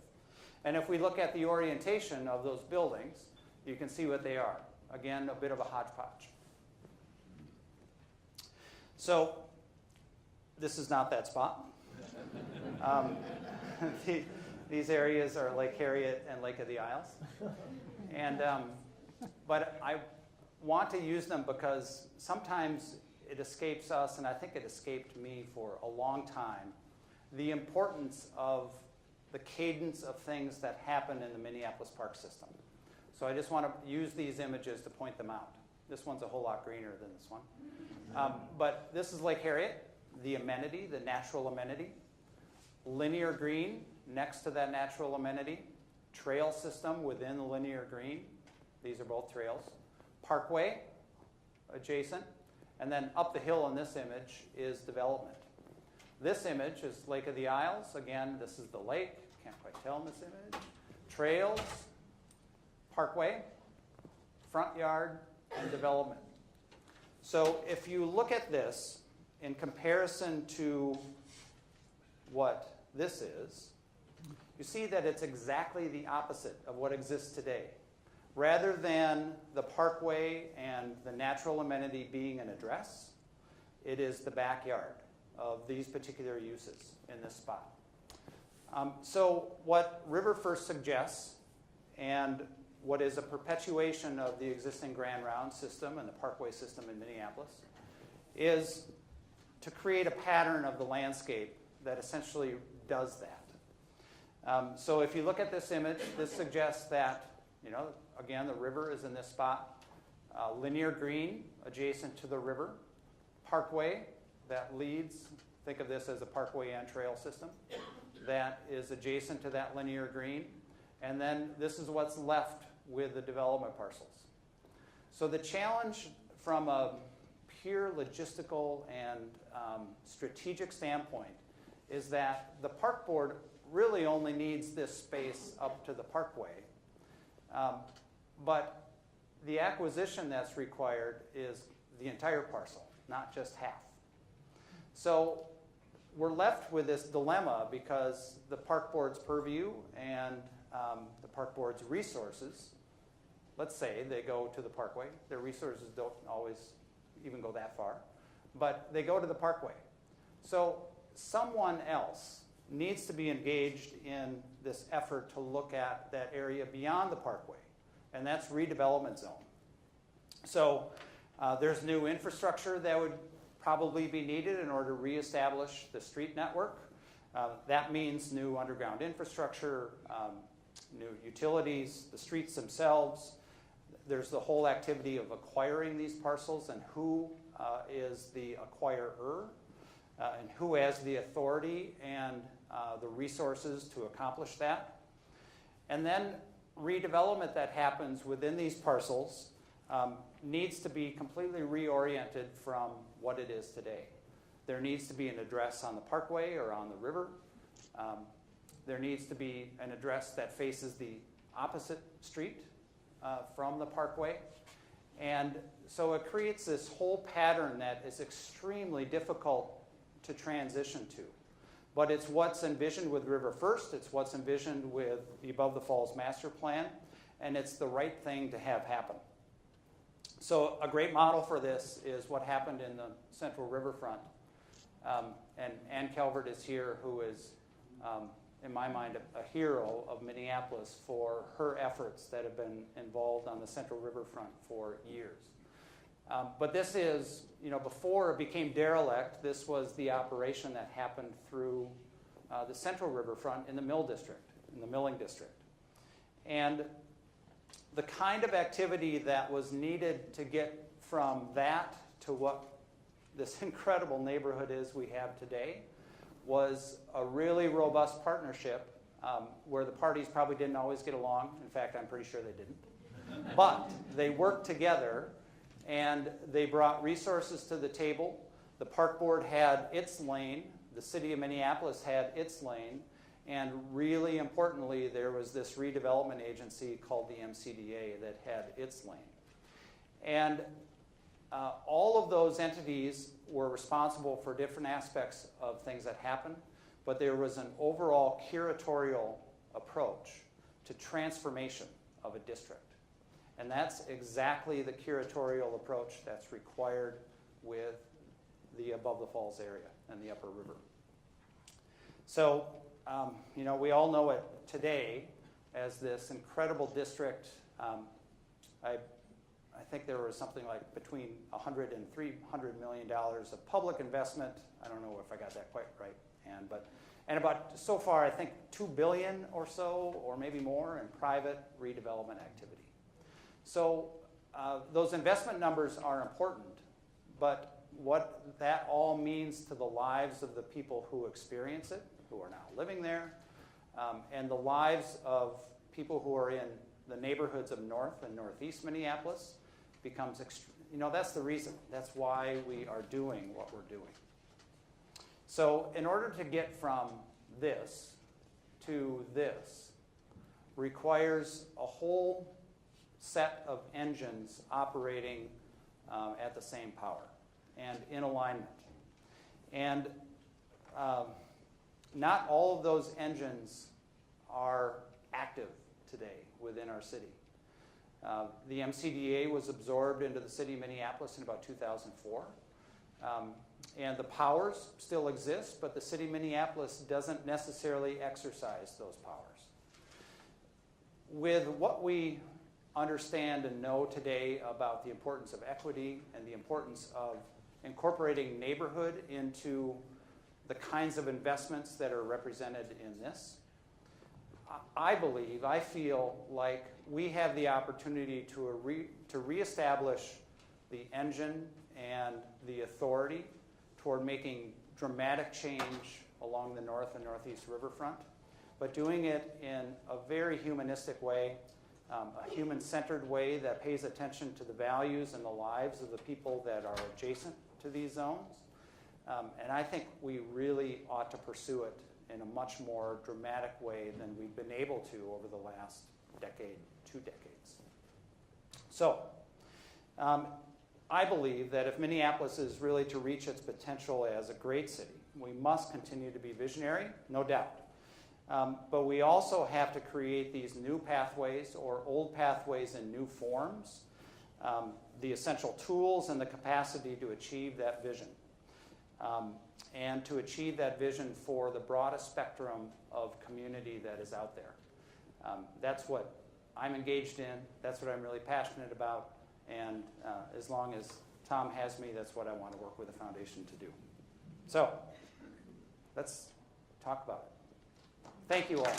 And if we look at the orientation of those buildings, you can see what they are. Again, a bit of a hodgepodge. So this is not that spot. These areas are Lake Harriet and Lake of the Isles. And, but I want to use them because sometimes it escapes us, and I think it escaped me for a long time, the importance of the cadence of things that happen in the Minneapolis park system. So I just want to use these images to point them out. This one's a whole lot greener than this one. But this is Lake Harriet, the amenity, the natural amenity. Linear green next to that natural amenity. Trail system within the linear green. These are both trails. Parkway adjacent. And then up the hill in this image is development. This image is Lake of the Isles. Again, this is the lake. Can't quite tell in this image. Trails, Parkway, front yard, and development. So if you look at this in comparison to what this is, you see that it's exactly the opposite of what exists today. Rather than the parkway and the natural amenity being an address, it is the backyard of these particular uses in this spot. So what RiverFirst suggests, and what is a perpetuation of the existing Grand Round system and the Parkway system in Minneapolis, is to create a pattern of the landscape that essentially does that. So if you look at this image, this suggests that, again, the river is in this spot. Linear green adjacent to the river. Parkway that leads, think of this as a parkway and trail system, that is adjacent to that linear green. And then this is what's left with the development parcels. So the challenge from a pure logistical and strategic standpoint is that the park board really only needs this space up to the parkway. But the acquisition that's required is the entire parcel, not just half. So we're left with this dilemma because the park board's purview and the park board's resources, let's say they go to the parkway. Their resources don't always even go that far, but they go to the parkway. So someone else needs to be engaged in this effort to look at that area beyond the parkway, and that's redevelopment zone. So there's new infrastructure that would probably be needed in order to reestablish the street network. That means new underground infrastructure, new utilities, the streets themselves. There's the whole activity of acquiring these parcels and who is the acquirer and who has the authority and the resources to accomplish that. And then redevelopment that happens within these parcels needs to be completely reoriented from what it is today. There needs to be an address on the parkway or on the river. There needs to be an address that faces the opposite street from the parkway. And so it creates this whole pattern that is extremely difficult to transition to. But it's what's envisioned with RiverFirst, it's what's envisioned with the Above the Falls Master Plan, and it's the right thing to have happen. So a great model for this is what happened in the Central Riverfront. And Ann Calvert is here, who is, in my mind, a hero of Minneapolis for her efforts that have been involved on the Central Riverfront for years. But this is, before it became derelict, this was the operation that happened through the Central Riverfront in the Mill District, in the Milling District. And the kind of activity that was needed to get from that to what this incredible neighborhood is we have today was a really robust partnership where the parties probably didn't always get along. In fact, I'm pretty sure they didn't. But they worked together and they brought resources to the table. The park board had its lane. The city of Minneapolis had its lane. And really importantly, there was this redevelopment agency called the MCDA that had its lane. And all of those entities were responsible for different aspects of things that happened, but there was an overall curatorial approach to transformation of a district. And that's exactly the curatorial approach that's required with the Above the Falls area and the Upper River. So, we all know it today as this incredible district. I think there was something like between $100 and $300 million of public investment. I don't know if I got that quite right, and about so far I think $2 billion or so, or maybe more, in private redevelopment activity. So those investment numbers are important, but what that all means to the lives of the people who experience it, who are now living there, and the lives of people who are in the neighborhoods of North and Northeast Minneapolis becomes, that's the reason. That's why we are doing what we're doing. So in order to get from this to this requires a whole set of engines operating at the same power and in alignment. And not all of those engines are active today within our city. The MCDA was absorbed into the city of Minneapolis in about 2004. And the powers still exist, but the city of Minneapolis doesn't necessarily exercise those powers. With what we understand and know today about the importance of equity and the importance of incorporating neighborhood into the kinds of investments that are represented in this, I feel like we have the opportunity to reestablish the engine and the authority toward making dramatic change along the north and northeast riverfront, but doing it in a very humanistic way, a human-centered way that pays attention to the values and the lives of the people that are adjacent to these zones. And I think we really ought to pursue it in a much more dramatic way than we've been able to over the last decade, 2 decades. So, I believe that if Minneapolis is really to reach its potential as a great city, we must continue to be visionary, no doubt. But we also have to create these new pathways or old pathways in new forms, the essential tools and the capacity to achieve that vision. And to achieve that vision for the broadest spectrum of community that is out there. That's what I'm engaged in. That's what I'm really passionate about. And as long as Tom has me, that's what I want to work with the foundation to do. So let's talk about it. Thank you all.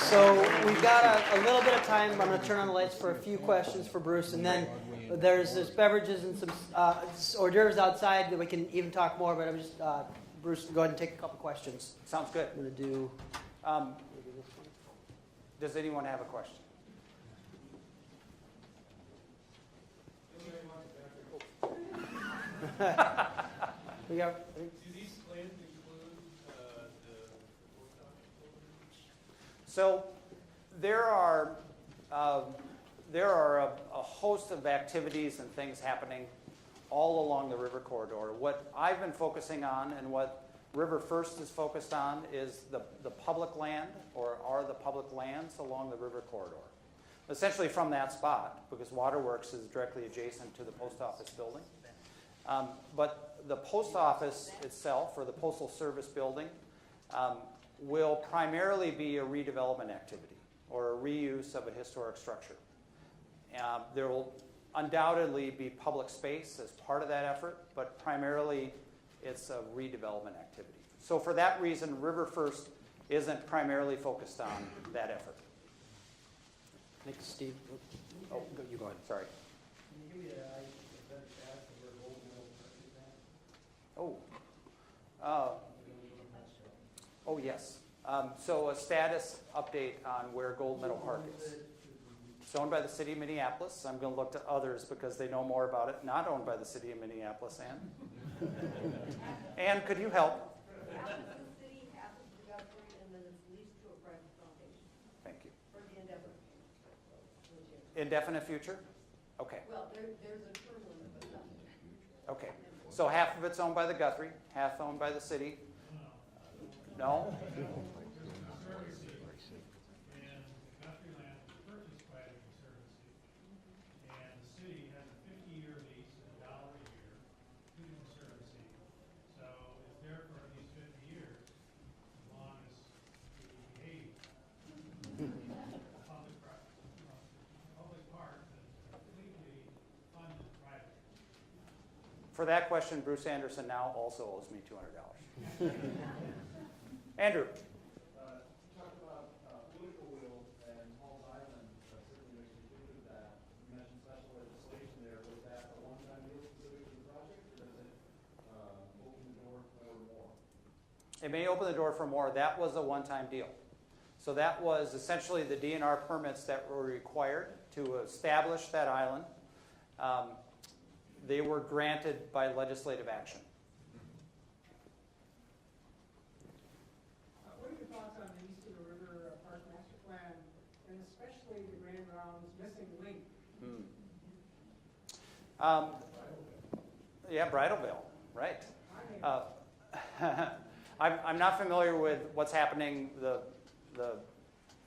So we've got a little bit of time. I'm going to turn on the lights for a few questions for Bruce, and then there's beverages and some hors d'oeuvres outside that we can even talk more. But I'm just Bruce, go ahead and take a couple questions. Sounds good. I'm going to do. Maybe this one. Does anyone have a question? We got. Do these plans include the post office? So there are a host of activities and things happening all along the river corridor. What I've been focusing on and what RiverFirst is focused on is the public land, or are the public lands along the river corridor. Essentially from that spot, because Waterworks is directly adjacent to the post office building. But the post office itself, or the Postal Service building, will primarily be a redevelopment activity or a reuse of a historic structure. There will undoubtedly be public space as part of that effort, but primarily it's a redevelopment activity. So for that reason, RiverFirst isn't primarily focused on that effort. I think Steve. Oh, you go ahead. Sorry. Can you give me a better stats of where Gold Mill Park is at? Oh yes. So a status update on where Gold Meadow Park is. It's owned by the city of Minneapolis. I'm going to look to others because they know more about it. Not owned by the city of Minneapolis, Ann. Ann, could you help? Half of the city, half of the government, and then it's leased to a private foundation Thank you. for the endeavor. Indefinite future? Okay. Well, there's a term limit, but not. Okay. So half of it's owned by the Guthrie, half owned by the city? No? And the Guthrie land was purchased by the Conservancy, and the city has a 50-year lease at $1 a year to the Conservancy. So it's there for at least 50 years, as long as we behave. Public park is completely funded privately. For that question, Bruce Anderson now also owes me $200. Andrew. You talked about political will, and Hall's Island certainly makes me think of that. You mentioned special legislation there. Was that a one-time deal specific to the project, or does it open the door for more? It may open the door for more. That was a one-time deal. So that was essentially the DNR permits that were required to establish that island. They were granted by legislative action. What are your thoughts on the East of the River Park Master Plan, and especially the Grand Round's missing link? Yeah, Bridalveil, right. I'm not familiar with what's happening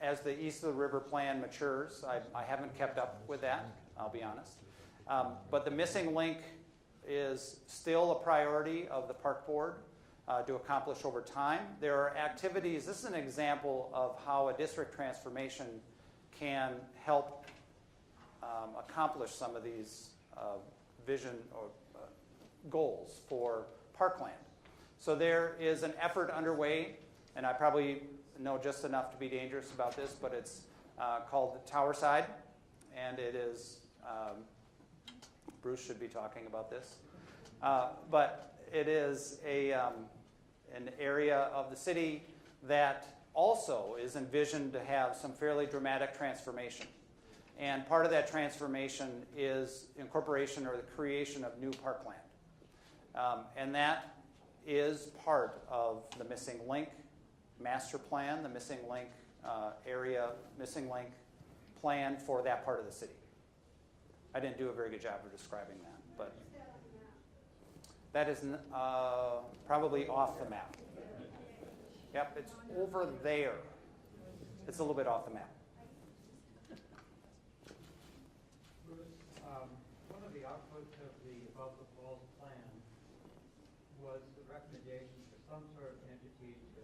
as the East of the River plan matures. I haven't kept up with that, I'll be honest. But the missing link is still a priority of the park board to accomplish over time. There are activities, this is an example of how a district transformation can help accomplish some of these vision or goals for parkland. So there is an effort underway, and I probably know just enough to be dangerous about this, but it's called the Towerside, and it is, Bruce should be talking about this, but it is an area of the city that also is envisioned to have some fairly dramatic transformation. And part of that transformation is incorporation or the creation of new parkland. And that is part of the missing link master plan, the missing link missing link plan for that part of the city. I didn't do a very good job of describing that, but that is probably off the map. Yep, it's over there. It's a little bit off the map. One of the outputs of the Above the Falls plan was the recommendation for some sort of entity to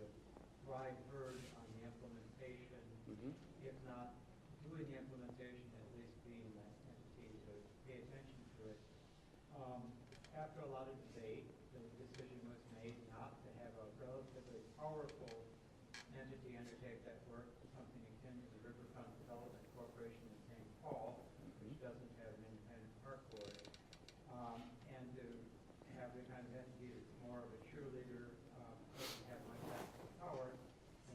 ride herd on the implementation, if not doing the implementation, at least being that entity to pay attention to it. After a lot of debate, the decision was made not to have a relatively powerful entity undertake that work, something akin to the RiverFirst Development Corporation in St. Paul, which doesn't have an independent park board, and to have the kind of entity that's more of a cheerleader, doesn't have much actual power,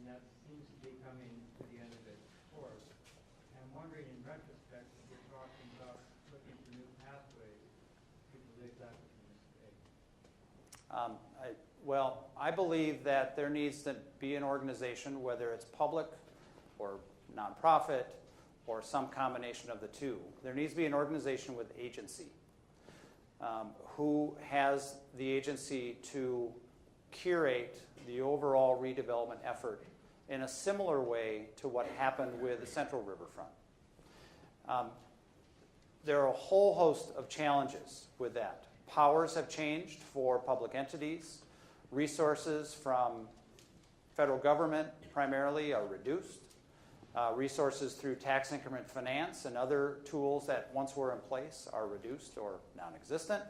and that seems to be coming to the end of its course. And I'm wondering, in retrospect, if you're talking about looking for new pathways, do you believe that was a mistake? Well, I believe that there needs to be an organization, whether it's public or nonprofit or some combination of the two. There needs to be an organization with agency who has the agency to curate the overall redevelopment effort in a similar way to what happened with the Central Riverfront. There are a whole host of challenges with that. Powers have changed for public entities. Resources from federal government primarily are reduced. Resources through tax increment finance and other tools that once were in place are reduced or non-existent.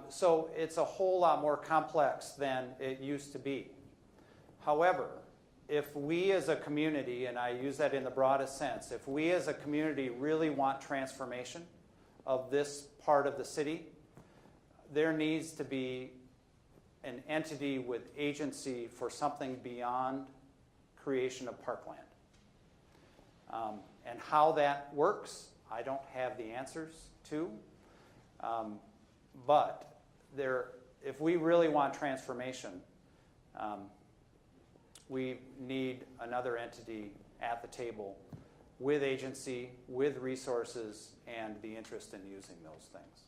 So it's a whole lot more complex than it used to be. However, if we as a community, and I use that in the broadest sense, if we as a community really want transformation of this part of the city, there needs to be an entity with agency for something beyond creation of parkland. And how that works, I don't have the answers to. But if we really want transformation, we need another entity at the table with agency, with resources, and the interest in using those things.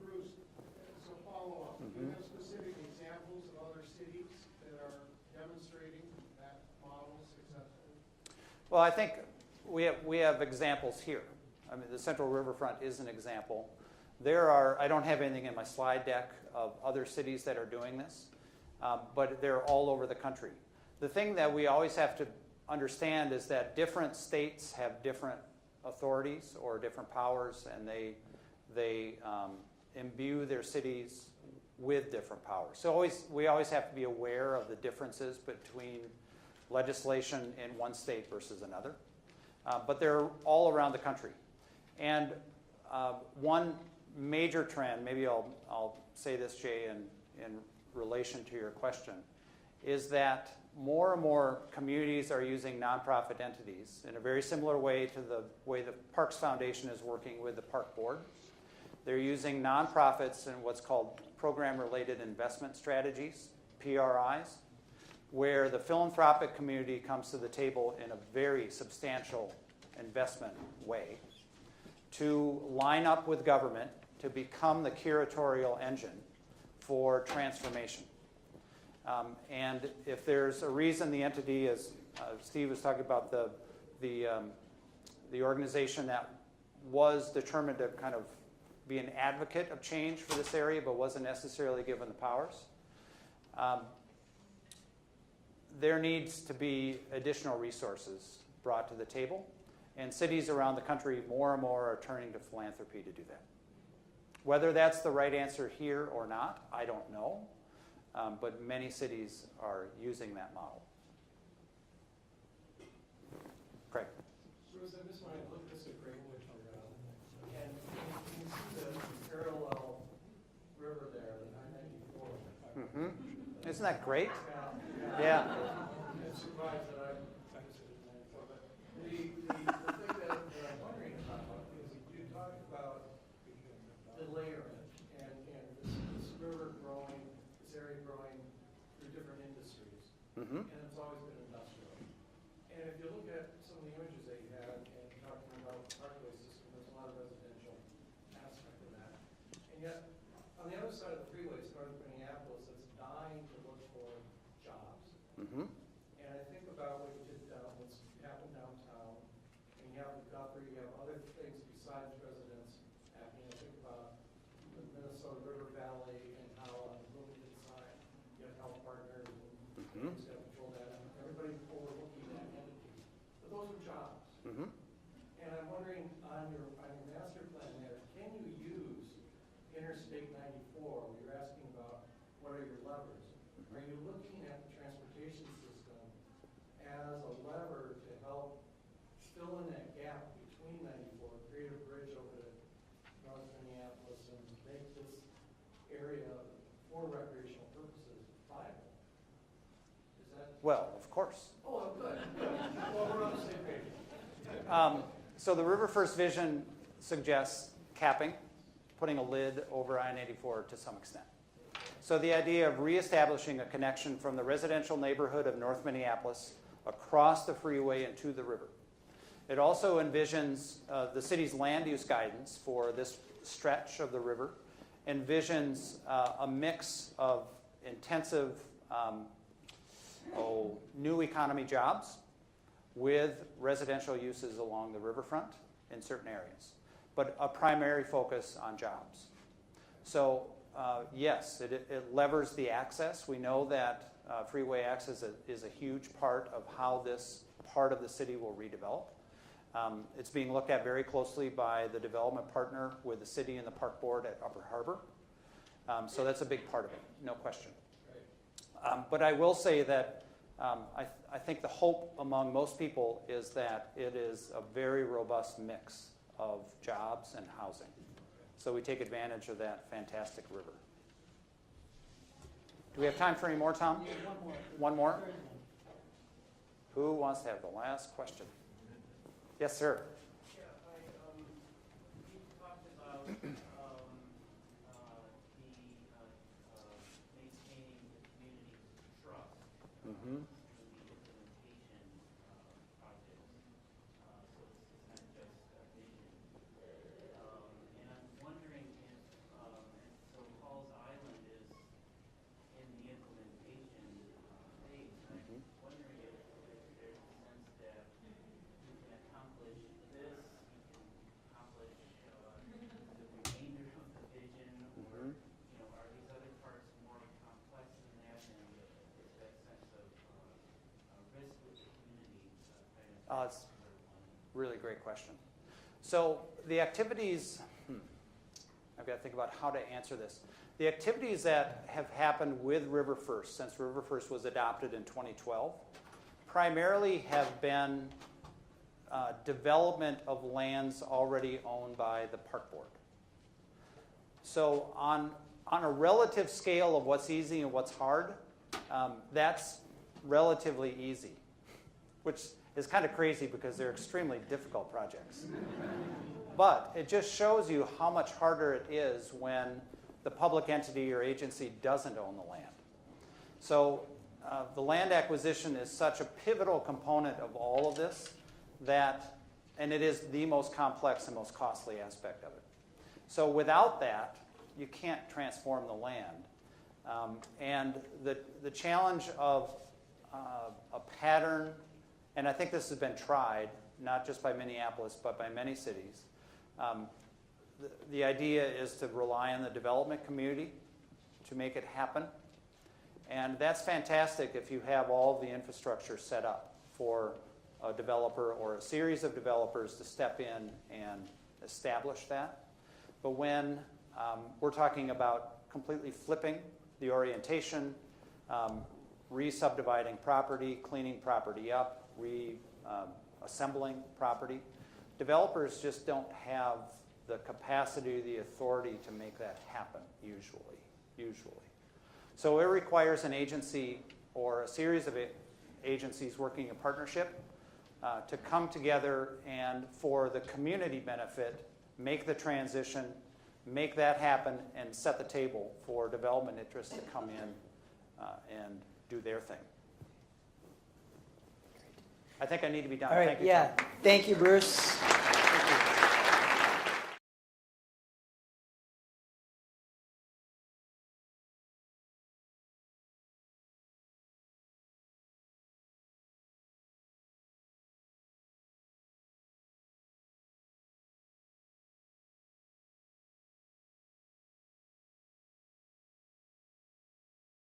Bruce, as a follow-up, do you have specific examples of other cities that are demonstrating that model successfully? Well, I think we have examples here. I mean, the Central Riverfront is an example. I don't have anything in my slide deck of other cities that are doing this, but they're all over the country. The thing that we always have to understand is that different states have different authorities or different powers, and they imbue their cities with different powers. So we always have to be aware of the differences between legislation in one state versus another. But they're all around the country. And one major trend, maybe I'll say this, Jay, in relation to your question, is that more and more communities are using nonprofit entities in a very similar way to the way the Parks Foundation is working with the Park Board. They're using nonprofits in what's called program-related investment strategies, PRIs, where the philanthropic community comes to the table in a very substantial investment way to line up with government to become the curatorial engine for transformation. And if there's a reason the entity, as Steve was talking about, the organization that was determined to kind of be an advocate of change for this area but wasn't necessarily given the powers, there needs to be additional resources brought to the table. And cities around the country more and more are turning to philanthropy to do that. Whether that's the right answer here or not, I don't know. But many cities are using that model. Craig. Bruce, I just want to look this at Greenway and you can see the parallel river there, the I-94. Mm-hmm. Isn't that great? Yeah. I'm surprised that I visited 94. But the thing that I'm wondering about is you talk about the layering and this river growing, this area growing through different industries. Mm-hmm. And it's always been industrial. And if you look at some of the images that you had and talking about the Parkway system, there's a lot of residential aspect of that. And yet, on the other side of the freeways, north of Minneapolis, it's dying to look for jobs. Mm-hmm. And I think about what you did what's happened downtown, and you have the Guthrie, you have other things besides residents happening. I think about the Minnesota River Valley and how on the Bloomington side, you have health partners and who's going to control that. And everybody overlooking that entity. But those are jobs. Mm-hmm. And I'm wondering, on your master plan there, can you use Interstate 94, where you're asking about what are your levers? Are you looking at the transportation system as a lever to help fill in that gap between 94, create a bridge over to North Minneapolis, and make this area for recreational purposes viable? Is that? Well, of course. Oh, good. Well, we're on the same page. So the RiverFirst Vision suggests capping, putting a lid over I-94 to some extent. So the idea of reestablishing a connection from the residential neighborhood of North Minneapolis across the freeway and to the river. It also envisions the city's land use guidance for this stretch of the river, envisions a mix of intensive new economy jobs with residential uses along the riverfront in certain areas, but a primary focus on jobs. So yes, it levers the access. We know that freeway access is a huge part of how this part of the city will redevelop. It's being looked at very closely by the development partner with the city and the park board at Upper Harbour. So that's a big part of it, no question. But I will say that I think the hope among most people is that it is a very robust mix of jobs and housing. So we take advantage of that fantastic river. Do we have time for any more, Tom? Yeah, one more. One more? Who wants to have the last question? Yes, sir. Yeah, you talked about maintaining the community's trust Mm-hmm. in the implementation projects. So it's not just a vision. And I'm wondering if, so Hall's Island is in the implementation phase. And I'm wondering if there's a sense that you can accomplish this, you can accomplish the remainder of the vision, or are these other parts more complex than that, and is that sense of risk with the community kind of It's really great question. So the activities, I've got to think about how to answer this. The activities that have happened with RiverFirst since RiverFirst was adopted in 2012 primarily have been development of lands already owned by the park board. So on a relative scale of what's easy and what's hard, that's relatively easy, which is kind of crazy because they're extremely difficult projects. But it just shows you how much harder it is when the public entity or agency doesn't own the land. So the land acquisition is such a pivotal component of all of this and it is the most complex and most costly aspect of it. So without that, you can't transform the land. And the challenge of a pattern, and I think this has been tried, not just by Minneapolis, but by many cities. The idea is to rely on the development community to make it happen. And that's fantastic if you have all the infrastructure set up for a developer or a series of developers to step in and establish that. But when we're talking about completely flipping the orientation, re-subdividing property, cleaning property up, assembling property, developers just don't have the capacity, the authority to make that happen usually. So it requires an agency or a series of agencies working in partnership to come together and for the community benefit, make the transition, make that happen, and set the table for development interests to come in and do their thing. I think I need to be done. All right, Thank you, yeah. Tom. Thank you, Bruce.